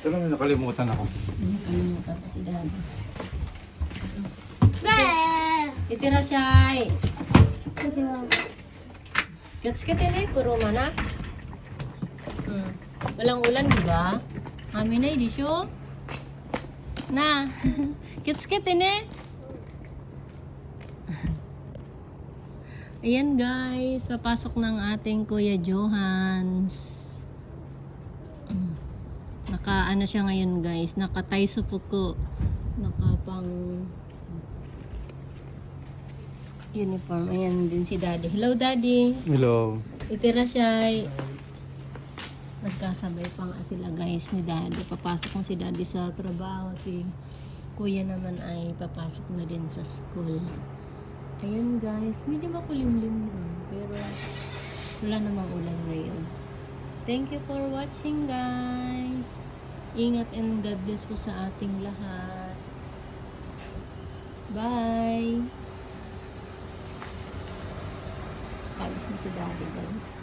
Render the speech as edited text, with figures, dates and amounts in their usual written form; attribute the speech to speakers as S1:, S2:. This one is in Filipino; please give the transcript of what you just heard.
S1: Pero may nakalimutan ako.
S2: Nakalimutan pa si Daddy. Itira siya ay. Kits-kitin eh, kuruma na. Walang ulan, di ba? Mami na, di siyo? Na, kits-kitin eh. Ayan guys, papasok ng ating Kuya Johans. Naka-ano siya ngayon guys, naka-tie supuko. Naka-pang uniform. Ayan din si Daddy. Hello Daddy.
S1: Hello.
S2: Itira siya ay nagkasabay pa nga sila guys ni Daddy. Papasok kong si Daddy sa trabaho. Si Kuya naman ay papasok na din sa school. Ayan guys, medyo makulimlim rin. Pero wala namang ulan ngayon. Thank you for watching guys. Ingat and God bless po sa ating lahat. Bye. Pagis na si Daddy guys.